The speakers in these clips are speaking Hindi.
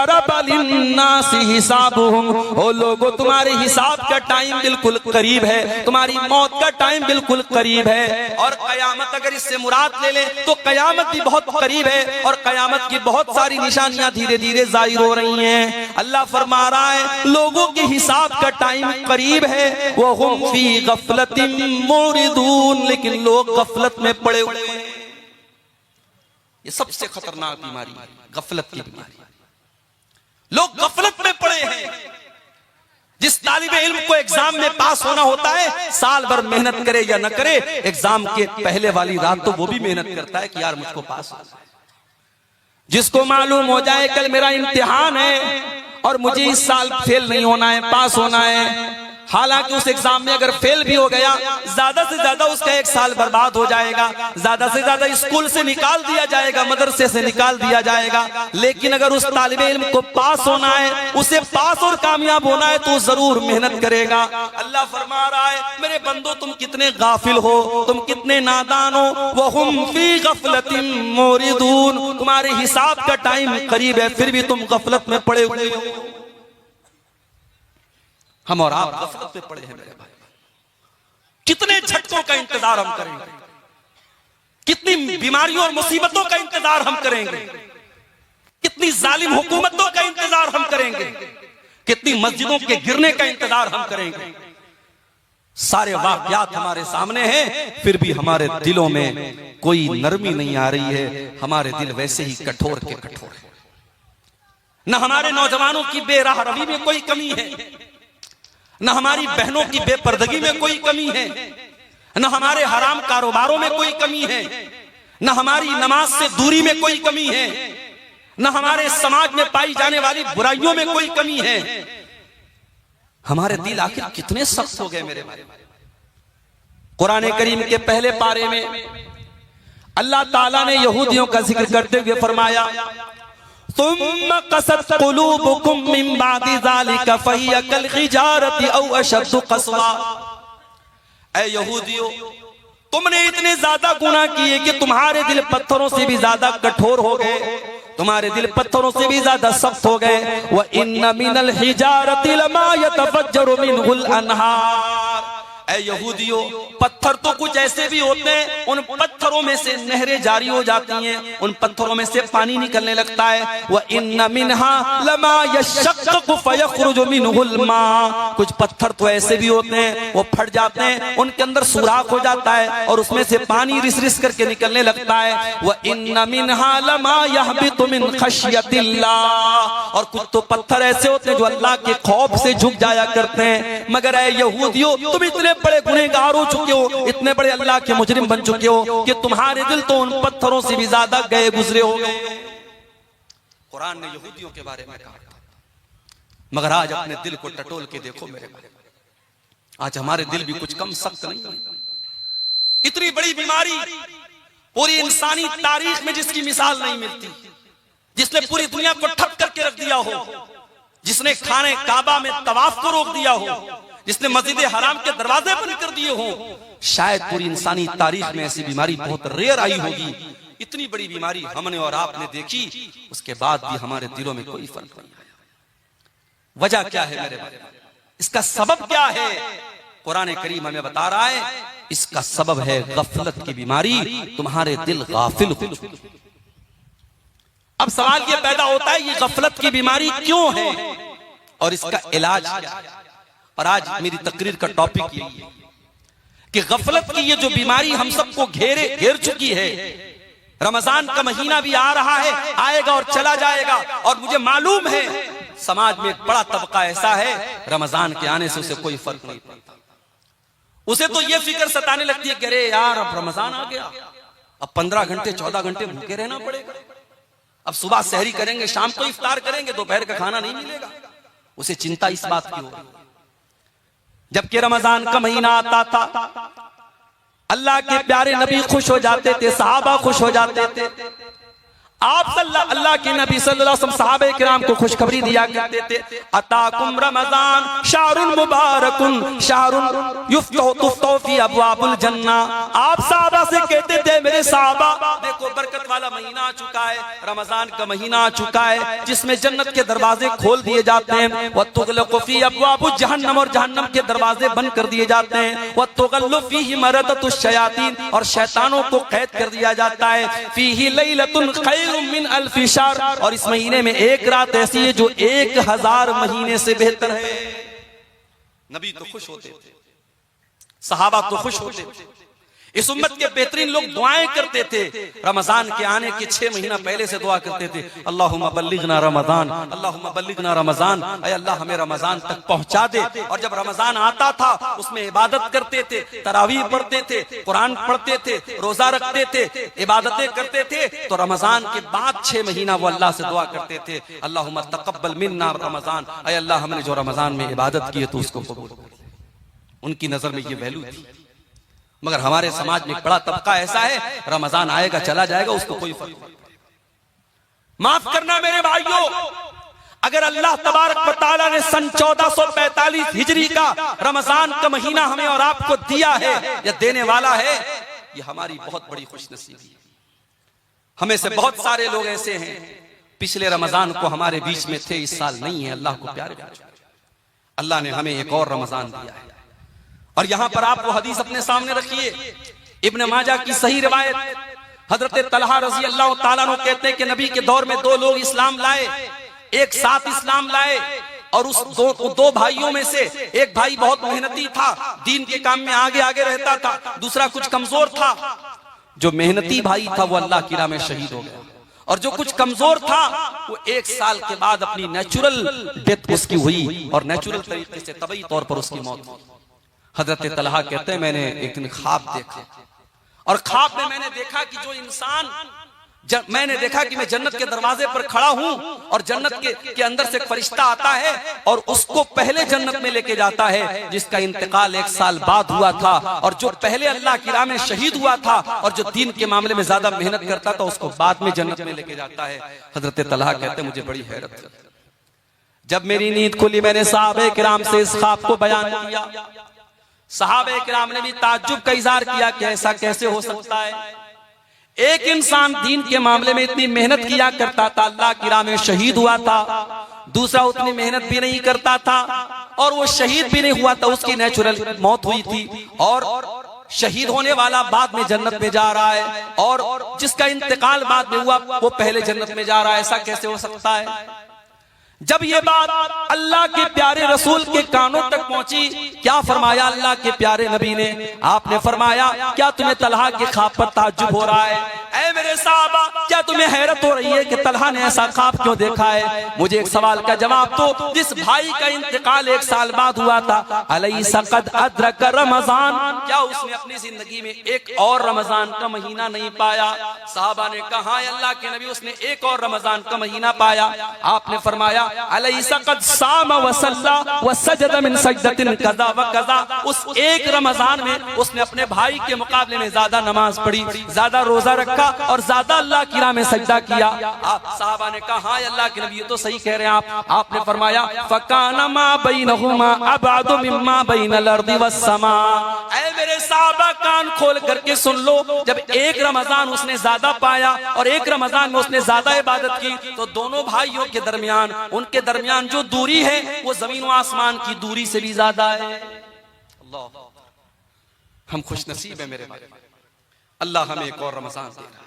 इक़्तरब लिन्नासि हिसाबुहुम, ओ लोगों तुम्हारे हिसाब का टाइम बिल्कुल करीब है, तुम्हारी मौत का टाइम बिल्कुल करीब है। और कयामत अगर इससे मुराद ले ले तो कयामत भी बहुत करीब है और कयामत की बहुत सारी निशानियां धीरे धीरे जाहिर हो रही हैं। अल्लाह फरमा रहा है लोगों के हिसाब का टाइम करीब है, वो हुम फी गफलतिन मुरिदून, लेकिन लोग गफलत में पड़े हुए हैं। ये सबसे खतरनाक बीमारी है, गफलत की बीमारी। लोग गफलत में पड़े हैं। जिस तालिबे इल्म को एग्जाम में पास होना होता है, साल भर मेहनत करे या न करे, एग्जाम के पहले वाली रात तो वो भी मेहनत करता है कि यार मुझको पास होना है। जिसको मालूम हो जाए कल मेरा इम्तिहान है और मुझे इस साल फेल नहीं होना है, पास होना है, हालांकि उस एग्जाम में अगर फेल भी हो गया, ज्यादा से ज्यादा उसका एक साल बर्बाद हो जाएगा, ज्यादा से ज्यादा स्कूल से निकाल दिया जाएगा, मदरसे से निकाल दिया जाएगा। लेकिन अगर उस तालिबे इल्म को पास होना है, उसे पास और कामयाब होना है, तो जरूर मेहनत करेगा। अल्लाह फरमा रहा है मेरे बंदो तुम कितने गाफिल हो, तुम कितने नादान हो। वहुम फी गफलतिन मुरिदून, तुम्हारे हिसाब का टाइम करीब है, फिर भी तुम गफलत में पड़े हुए हो। हम और आप गफलत पे पड़े हैं मेरे भाई। कितने झटकों का इंतजार हम करेंगे, कितनी बीमारियों और मुसीबतों का इंतजार हम करेंगे, कितनी जालिम हुकूमतों का इंतजार हम करेंगे, कितनी मस्जिदों के गिरने का इंतजार हम करेंगे। सारे वाकयात हमारे सामने हैं, फिर भी हमारे दिलों में कोई नरमी नहीं आ रही है। हमारे दिल वैसे ही कठोर के कठोर है। न हमारे नौजवानों की बेराह रवी में कोई कमी है, न हमारी बहनों की बेपर्दगी में कोई कमी है, न हमारे हराम कारोबारों में कोई कमी है, न हमारी नमाज से दूरी में कोई कमी है, न हमारे समाज में पाई जाने वाली बुराइयों में कोई कमी है। हमारे दिल आखिर कितने सख्त हो गए मेरे भाई। कुरान करीम के पहले पारे में अल्लाह ताला ने यहूदियों का जिक्र करते हुए फरमाया तुम कसत कुलूबुकुम मिन बादि ज़ालिका फहिय कल हिजारति औ अशद्दु क़स्वा। ऐ यहूदियों, तुमने इतने ज्यादा गुनाह किए कि तुम्हारे दिल पत्थरों से भी ज्यादा कठोर हो गए, तुम्हारे दिल पत्थरों से भी ज्यादा सख्त हो गए। व इन्ना मिनल हिजारति लमा यतफज्जरु मिनहुल अनहार। ऐ यहूदियों, पत्थर तो कुछ ऐसे भी होते हैं, उन पत्थरों में से नहरें जारी हो जाती हैं, उन पत्थरों में से पानी निकलने लगता है। व इन्ना मिनहा लमा यशक्कु फयखरुजु मिनहुल मा। कुछ पत्थर तो ऐसे भी होते हैं, वो फट जाते हैं, उनके अंदर सुराख हो जाता है और उसमें से पानी रिस रिस करके निकलने लगता है। व इन्ना मिनहा लमा यहबितु मिन खशियतिल्लाह। और कुछ तो पत्थर ऐसे होते हैं जो अल्लाह के खौफ से झुक जाया करते हैं। मगर ऐ यहूदियों, तुम इतने बड़े गुनहगार हो चुके हो, इतने बड़े अल्लाह के मुजरिम बन चुके हो कि तुम्हारे दिल तो उन पत्थरों से भी ज्यादा गए गुजरे हो गए। कुरान ने यहूदियों के बारे में कहा, मगर आज अपने दिल को टटोल के देखो मेरे भाई, आज हमारे दिल भी कुछ कम सख्त नहीं है। इतनी बड़ी बीमारी पूरी इंसानी तारीख में जिसकी मिसाल नहीं मिलती, जिसने पूरी दुनिया को ठप करके रख दिया हो, जिसने खाने काबा में तवाफ को रोक दिया हो, जिसने मस्जिद हराम के दरवाजे बंद कर दिए हो, शायद पूरी इंसानी तारीख में ऐसी बीमारी बहुत रेयर आई होगी। इतनी बड़ी बीमारी हमने और आपने देखी, उसके बाद भी हमारे दिलों में कोई फर्क नहीं आया। वजह क्या है मेरे भाई, इसका सबब क्या है? कुरान करीम हमें बता रहा है इसका सबब है गफलत की बीमारी। तुम्हारे दिल गाफिल हो चुके। अब सवाल ये पैदा होता है ये गफलत की बीमारी क्यों है और इसका इलाज क्या है। और आज मेरी तकरीर का टॉपिक यही है कि गफलत की ये जो बीमारी हम सबको घेर चुकी है। रमजान का महीना भी आ रहा है, आएगा और चला जाएगा, और मुझे मालूम है समाज में एक बड़ा तबका ऐसा है रमजान के आने से उसे कोई फर्क नहीं पड़ता। उसे तो ये फिक्र सताने लगती है कि अरे यार अब रमजान आ गया, अब 15 घंटे 14 घंटे भूखे रहना पड़ेगा, अब सुबह सहरी करेंगे, शाम को इफ्तार करेंगे, दोपहर का खाना नहीं मिलेगा। उसे चिंता इस बात की हो रही है। जबकि रमजान का महीना आता था, अल्लाह के प्यारे नबी खुश हो जाते थे, सहाबा खुश हो जाते थे। आप अल्लाह के नबी सल्लल्लाहु अलैहि वसल्लम सहाबे किराम को खुशखबरी दिया करते थे, अताकुम रमजान शाहरुन मुबारकुन शाहरुन युफ्तहु फी अबवाबुल जन्ना। आप साहबा से कहते थे, मेरे साहबा देखो बरकत वाला महीना आ चुका है, रमजान का महीना आ चुका है जिसमें जन्नत के दरवाजे खोल दिए जाते हैं, व तुगलक़ु फी अबवाबुज जहन्नम, और जहन्नम के दरवाजे बंद कर दिए जाते हैं, व तुगल्लु फीहि मरदतुश शयातीन, और शैतानों को कैद कर दिया जाता है, फीहि लैलतुन खैरुम मिन अल्फि शहर, और इस महीने में एक रात ऐसी है जो 1000 महीने से बेहतर है। नबी तो खुश होते थे, सहाबा तो खुश होते थे, इस उम्मत के बेहतरीन लोग दुआएं करते थे, रमजान के आने के 6 महीना पहले से दुआ करते थे, अल्लाहुम्मा बल्लिगना रमजान, अल्लाहुम्मा बल्लिगना रमजान, ऐ अल्लाह हमें रमजान तक पहुंचा दे। और जब रमजान आता था उसमें इबादत करते थे, तरावीह पढ़ते थे, कुरान पढ़ते थे, रोजा रखते थे, इबादतें करते थे, तो रमजान के बाद 6 महीना वो अल्लाह से दुआ करते थे, अल्लाहुम्मा तक़ब्बल मिन्ना रमजान, ऐ अल्लाह हमने जो रमजान में इबादत की है तो उसको कबूल कर। उनकी नजर में ये वैल्यू थी। मगर हमारे समाज में एक बड़ा तबका ऐसा है, रमजान आएगा चला जाएगा, उसको कोई फर्क नहीं। माफ करना मेरे भाइयों, अगर अल्लाह तबारक व तआला ने सन 1445 हिजरी का रमजान का महीना हमें और आपको दिया है या देने वाला है, ये हमारी बहुत बड़ी खुशनसीबी है। हमें से बहुत सारे लोग ऐसे हैं पिछले रमजान को हमारे बीच में थे, इस साल नहीं है। अल्लाह को प्यारे, अल्लाह ने हमें एक और रमजान दिया है। और यहां पर आप वो हदीस अपने सामने रखिए, इब्न माजा की सही रिवायत, हजरत तलहा रजी अल्लाह ताला अन्हु कहते हैं कि नबी के दौर में 2 लोग इस्लाम लाए, एक साथ इस्लाम लाए, और उस दो भाइयों में से एक भाई बहुत मेहनती था, दीन के काम में आगे आगे रहता था, दूसरा कुछ कमजोर था। जो मेहनती भाई था वो अल्लाह की राह में शहीद हो गया, और जो कुछ कमजोर था वो 1 साल के बाद अपनी नेचुरल डेथ उसकी हुई, और नेचुरल तरीके से तबई तौर पर उसकी मौत हुई। हजरत तलहा कहते हैं, मैंने एक दिन ख्वाब देखा, और ख्वाब में मैंने देखा कि जो इंसान मैंने देखा कि मैं जन्नत के दरवाजे पर खड़ा हूं, और जन्नत के अंदर से एक फरिश्ता आता है और उसको पहले जन्नत में लेके जाता है, जिसका इंतकाल 1 साल बाद हुआ था, और जो पहले अल्लाह की राह में शहीद हुआ था और जो दीन के मामले में ज्यादा मेहनत करता था उसको बाद में जन्नत में लेके जाता है। हजरत तलहा कहते हैं, मुझे बड़ी हैरत हुई, जब मेरी नींद खुली मैंने सहाबे किराम से इस ख्वाब को बयान किया। सहाबे किराम ने भी ताज्जुब का इजहार किया कि ऐसा कैसे हो सकता है, एक इंसान दीन के मामले में इतनी मेहनत किया करता था, अल्लाह की राह में शहीद हुआ था, दूसरा उतनी मेहनत भी नहीं करता था और वो शहीद भी नहीं हुआ था, उसकी नेचुरल मौत हुई थी, और शहीद होने वाला बाद में जन्नत में जा रहा है, और जिसका इंतकाल बाद में हुआ वो पहले जन्नत में जा रहा है, ऐसा कैसे हो सकता है। जब ये बात अल्लाह के प्यारे रसूल के कानों तक पहुंची, क्या फरमाया अल्लाह के प्यारे नबी ने? आपने फरमाया, क्या तुम्हें तलहा के ख्वाब पर ताज्जुब हो रहा है? ऐ मेरे साहबा, क्या तुम्हें हैरत हो रही है कि तलहा ने ऐसा ख्वाब क्यों देखा है? मुझे एक सवाल का जवाब दो। जिस भाई का इंतकाल 1 साल बाद हुआ था, अलैसा क़द अदरक रमजान, क्या उसने अपनी जिंदगी में एक और रमजान का महीना नहीं पाया? साहबा ने कहा, अल्लाह के नबी, उसने एक और रमजान का महीना पाया। आपने फरमाया, अलैसा क़द सामा व सल्ला व सजदा मिन सजदतिन कज़ा व कज़ा, उस एक रमजान में उसने अपने भाई के मुकाबले में ज्यादा नमाज पढ़ी, ज्यादा रोजा रखा और ज्यादा अल्लाह की राह में सजदा किया। आप साहबा ने कहा, हाँ अल्लाह के नबी, ये तो सही कह रहे हैं आप। आपने फरमाया, फकाना मा बैनहुमा अबअदु मिम्मा बैनल अर्दि वस समा। ऐ मेरे साहबा, कान खोल करके सुन लो, जब एक रमजान उसने ज्यादा पाया और एक रमजान में उसने ज्यादा इबादत की, तो दोनों भाइयों के दरमियान, उनके दरमियान जो दूरी है वो जमीन व आसमान की दूरी से भी ज्यादा है। अल्लाह, हम खुश नसीब है मेरे भाई, अल्लाह हमें एक और रमजान दे रहा है।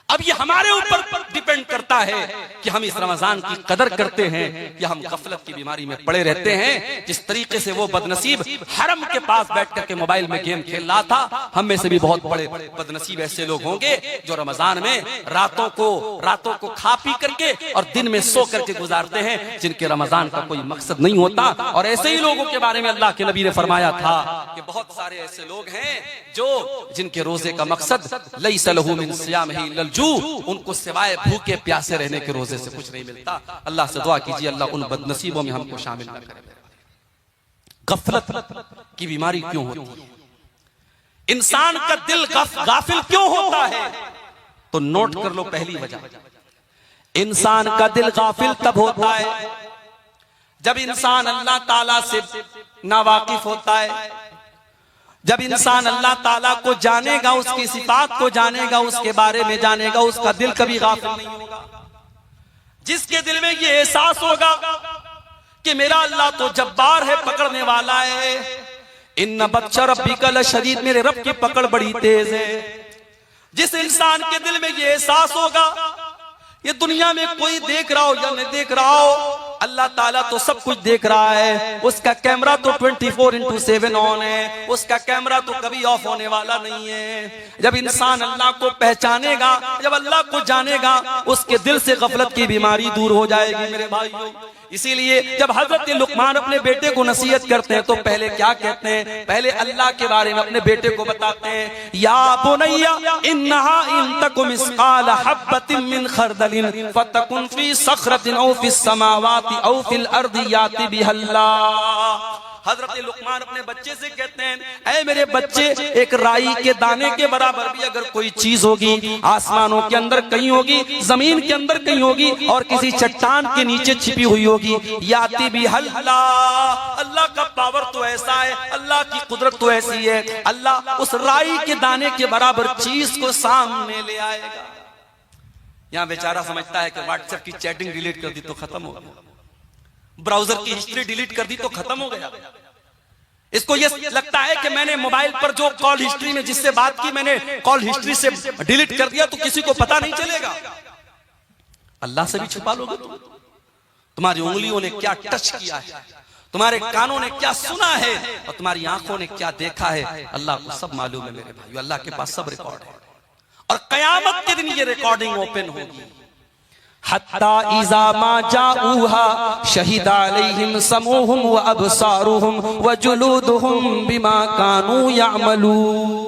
अब ये हमारे ऊपर डिपेंड करता है कि हम इस रमजान की कदर करते हैं या हम गफलत की बीमारी में पड़े रहते हैं। जिस तरीके से वो बदनसीब हरम के पास बैठ करके मोबाइल में गेम खेल रहा था, हम में से भी बहुत बड़े बदनसीब ऐसे लोग होंगे जो रमजान में रातों को खा पी करके और दिन में सो करके गुजारते हैं, जिनके रमजान का कोई मकसद नहीं होता। और ऐसे ही लोगों के बारे में अल्लाह के नबी ने फरमाया था कि बहुत सारे ऐसे लोग हैं जिनके रोजे का मकसद लैसा लहू मिन सियामिही इल्लल जू, उनको सिवाय भूखे प्यासे रहने के रोजे से कुछ नहीं मिलता। अल्लाह से दुआ कीजिए, अल्लाह उन बदनसीबों में हमको शामिल न करे। गफलत की बीमारी क्यों होती है? इंसान का दिल गाफिल क्यों होता है? तो नोट कर लो पहली वजह, इंसान का दिल गाफिल तब होता है जब इंसान अल्लाह ताला से नावाकिफ होता है, जब इंसान अल्लाह ताला को जानेगा, उसकी सिफात को जानेगा, उसके बारे में जानेगा, उसका दिल कभी गाफिल नहीं होगा। जिसके दिल में ये एहसास होगा कि मेरा अल्लाह तो जब्बार है, पकड़ने वाला है, इन्ना बच्चा रब्बिका लशदीद, मेरे रब की पकड़ बड़ी तेज है। जिस इंसान के दिल में ये एहसास होगा, ये दुनिया में कोई देख रहा हो या नहीं देख रहा हो, अल्लाह ताला तो सब कुछ देख रहा है। उसका कैमरा तो 24/7 ऑन है, उसका कैमरा तो कभी ऑफ होने वाला नहीं है। जब इंसान अल्लाह को पहचानेगा, जब अल्लाह को जानेगा, उसके दिल से गफलत की बीमारी दूर हो जाएगी मेरे भाइयों। इसीलिए जब हजरत लुकमान अपने बेटे को नसीहत करते हैं तो पहले क्या कहते हैं? पहले अल्लाह के बारे में अपने बेटे को बताते हैं, या बुनैया इन्नहा इन तकुम मिस्काल हब्बतिन मिन खरदलिन फतकुन फी सखरतिन औ फिस समावाति औ फिल अर्दि याति बिहल्लाह। हजरत लुकमान अपने बच्चे से कहते हैं, ऐ मेरे बच्चे, एक राई के दाने के बराबर भी अगर कोई चीज होगी, आसमानों के अंदर कहीं होगी, जमीन के अंदर कहीं होगी, और किसी चट्टान के नीचे छिपी हुई होगी, याति भी अल्लाह, अल्लाह का पावर तो ऐसा है, अल्लाह की कुदरत तो ऐसी है, अल्लाह उस राई के दाने के बराबर चीज को सामने ले आएगा। यहाँ बेचारा समझता है कि व्हाट्सएप की चैटिंग डिलीट कर दी तो खत्म हो गया, ब्राउजर की हिस्ट्री डिलीट कर दी तो खत्म हो गया। इसको ये लगता है कि मैंने मोबाइल पर जो कॉल हिस्ट्री में जिससे बात की, मैंने कॉल हिस्ट्री से डिलीट कर दिया तो किसी को पता नहीं चलेगा। अल्लाह से भी छुपा लोगे तुम? तुम्हारी उंगलियों ने क्या टच किया है, तुम्हारे कानों ने क्या सुना है, और तुम्हारी आंखों ने क्या देखा है, अल्लाह को सब मालूम है मेरे भाइयों। अल्लाह के पास सब रिकॉर्ड है, और कयामत के दिन ये रिकॉर्डिंग ओपन होगी। हत्ता इज़ा मा जाऊहा शहीदा अलैहिम समूहुम व अबसारुहुम व जुलूदुहुम बिमा कानू यअमलून।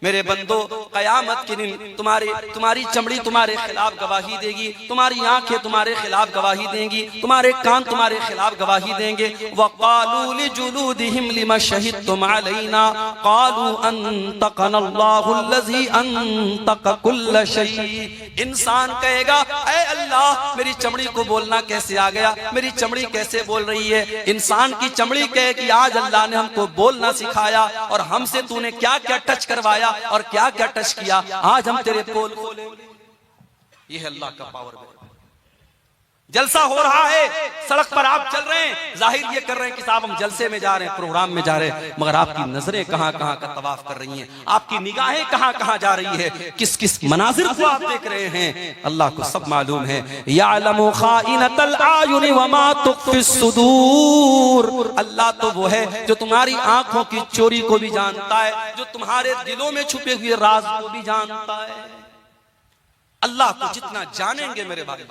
मेरे बंदो, कयामत के दिन तुम्हारी चमड़ी तुम्हारे खिलाफ गवाही देगी, तुम्हारी आंखें तुम्हारे खिलाफ गवाही देंगी, तुम्हारे कान तुम्हारे खिलाफ गवाही देंगे। वक़ालू लिजुलूदिहिम लिमा शहिदतुम अलैना क़ालू अंतक़नल्लाहु अल्लज़ी अंतक़ कुल्ल शै। इंसान कहेगा, ऐ अल्लाह, मेरी चमड़ी को बोलना कैसे आ गया, मेरी चमड़ी कैसे बोल रही है? इंसान की चमड़ी कहे कि आज अल्लाह ने हमको बोलना सिखाया, और हमसे तूने क्या क्या टच करवाया और क्या क्या टच किया, आज हम तेरे पोल खोलेंगे। ये है अल्लाह का पावर। जलसा हो रहा है, सड़क पर आप चल रहे हैं, जाहिर ये कर रहे हैं कि साहब हम जलसे में जा रहे हैं, प्रोग्राम में जा रहे हैं, मगर आपकी नजरें कहां कहां का तवाफ कर रही हैं, आपकी निगाहें कहां कहां जा रही है, किस किस मनाजिर को आप देख रहे हैं, अल्लाह को सब मालूम है। यालमु खाइनतल आयुनि व मा तुख्फिस सुदूर। अल्लाह तो वो है जो तुम्हारी आंखों की चोरी को भी जानता है, जो तुम्हारे दिलों में छुपे हुए राज को भी जानता है। अल्लाह को जितना जानेंगे मेरे भाई,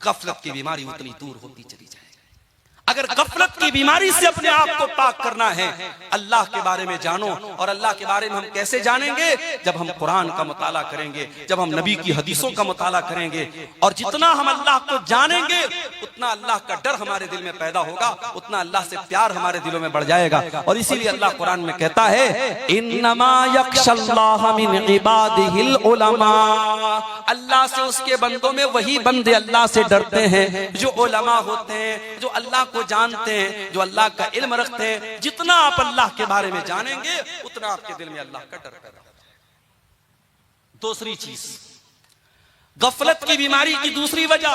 गफलत की बीमारी उतनी दूर होती चली जाएगी। अगर गफलत की बीमारी से अपने आप को पाक करना है, अल्लाह के बारे में जानो। और अल्लाह के बारे में हम कैसे जानेंगे? जब हम कुरान का मुताला करेंगे, जब हम नबी की हदीसों का मुताला करेंगे। और जितना हम अल्लाह को जानेंगे, उतना अल्लाह का डर हमारे दिल में पैदा होगा, उतना अल्लाह से प्यार हमारे दिलों में बढ़ जाएगा। और इसीलिए अल्लाह कुरान में कहता है, इन्नमा यख्शल्लाह मिन इबादिहिल उलमा। अल्लाह से उसके बंदों में वही बंदे अल्लाह से डरते हैं जो उलमा होते हैं, जो अल्लाह को जानते हैं, जो अल्लाह का इल्म रखते हैं। जितना आप अल्लाह के बारे में जानेंगे, उतना आपके दिल में अल्लाह का डर पैदा होगा। दूसरी चीज, गफलत की बीमारी की दूसरी वजह,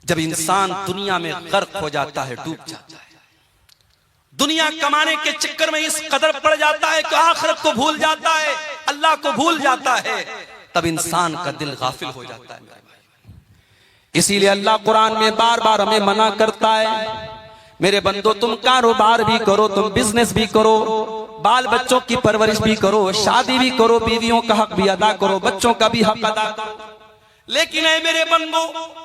जब इंसान दुनिया में गर्क हो जाता है, डूब जाता है, दुनिया कमाने के चक्कर में इस कदर पड़ जाता है कि आखिरत को भूल जाता है, अल्लाह को भूल जाता है, तब इंसान का दिल गाफिल हो जाता है। इसीलिए अल्लाह कुरान में बार बार हमें मना करता है, मेरे बंदो तुम कारोबार भी करो, तुम बिजनेस भी करो, बाल बच्चों की परवरिश भी करो, शादी भी करो, बीवियों का हक भी अदा करो, बच्चों का भी हक अदा करो, लेकिन ऐ मेरे बंदो,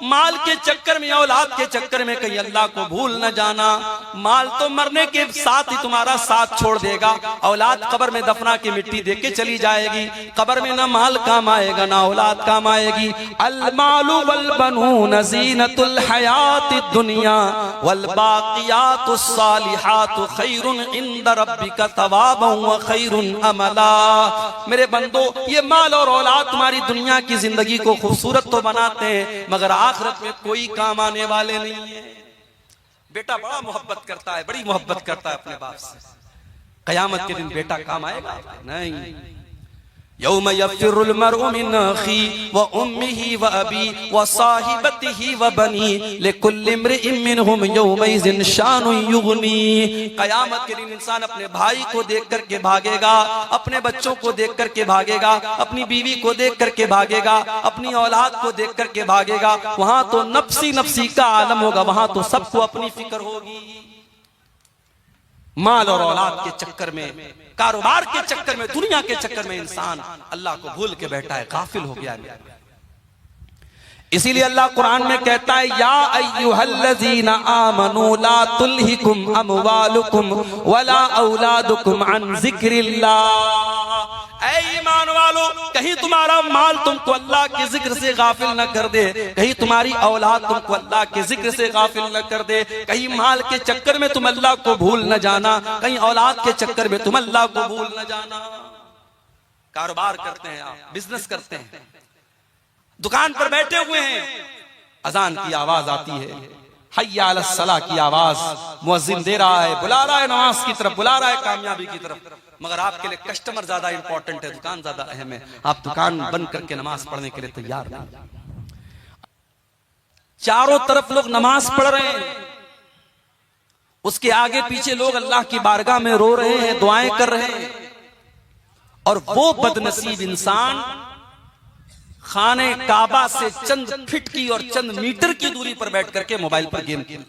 माल के चक्कर में, औलाद के चक्कर में कहीं अल्लाह को भूल न जाना। माल तो मरने के साथ ही तुम्हारा साथ छोड़ देगा। औलाद कब्र में दफना के मिट्टी दे के चली जाएगी। कब्र में ना माल काम आएगा ना औलाद काम आएगी। अल मालु वल बनून ज़ीनतुल हयातिद दुनिया वल बाक़ियातुस सालिहातु खैरुन इंद रब्बिका तवाबन व खैरुन अमला। मेरे बंदो, ये माल और औलाद तुम्हारी दुनिया की जिंदगी को खूबसूरत तो बनाते हैं, मगर आखिरत में कोई काम आने वाले नहीं है। बेटा बड़ा मोहब्बत करता है, बड़ी मोहब्बत करता है अपने बाप से। कयामत के दिन बेटा काम आएगा? नहीं। यौम यफ़िरुल मरउ मिन अख़ी व उम्मिही व अबी व साहिबतिही व बनी लिकुल्लि इम्रिइन मिनहुम यौमइज़िन शानुन युग़नी। कयामत के दिन इंसान अपने भाई को देख करके भागेगा, अपने बच्चों को देख करके भागेगा, अपनी बीवी को देख करके भागेगा, अपनी औलाद को देख करके भागेगा। वहां तो नफ्सी नफ्सी का आलम होगा, वहां तो सबको अपनी फिक्र होगी। माल और औलाद के चक्कर में, कारोबार के चक्कर में, दुनिया के चक्कर में इंसान अल्लाह को भूल के बैठा है, गाफिल हो गया है। इसीलिए अल्लाह कुरान में कहता है, या अय्युहल्लज़ीना आमनू ला तुल्हिकुम अमवालुकुम वला औलादुकुम अन ज़िक्रिल्लाह। ऐ ईमान वालो, कहीं तुम्हारा माल तुमको अल्लाह के जिक्र से गाफिल न कर दे, कहीं तुम्हारी औलाद तुमको अल्लाह के जिक्र से गाफिल न कर दे। कहीं माल के चक्कर में तुम अल्लाह को भूल न जाना, कहीं औलाद के चक्कर में तुम अल्लाह को भूल न जाना। कारोबार करते हैं आप, बिजनेस करते हैं, दुकान पर बैठे हुए हैं, अजान की आवाज आती है, हय्या अलस सलाह की आवाज, मुअज्जिन दे रहा है, बुला रहा है नमाज की तरफ, बुला रहा है कामयाबी की तरफ, मगर आपके लिए कस्टमर ज्यादा इंपॉर्टेंट है, दुकान ज्यादा अहम है। आप दुकान बंद करके नमाज पढ़ने के लिए तैयार नहीं। चारों तरफ लोग नमाज पढ़ रहे हैं, उसके आगे पीछे लोग अल्लाह की बारगाह में रो रहे हैं, दुआएं कर रहे हैं, और वो बदनसीब इंसान खाने काबा से चंद फीट की और चंद मीटर की दूरी पर बैठ करके मोबाइल पर गेम खेल।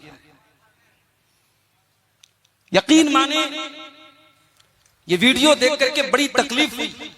यकीन माने, ये वीडियो देख करके बड़ी तकलीफ हुई।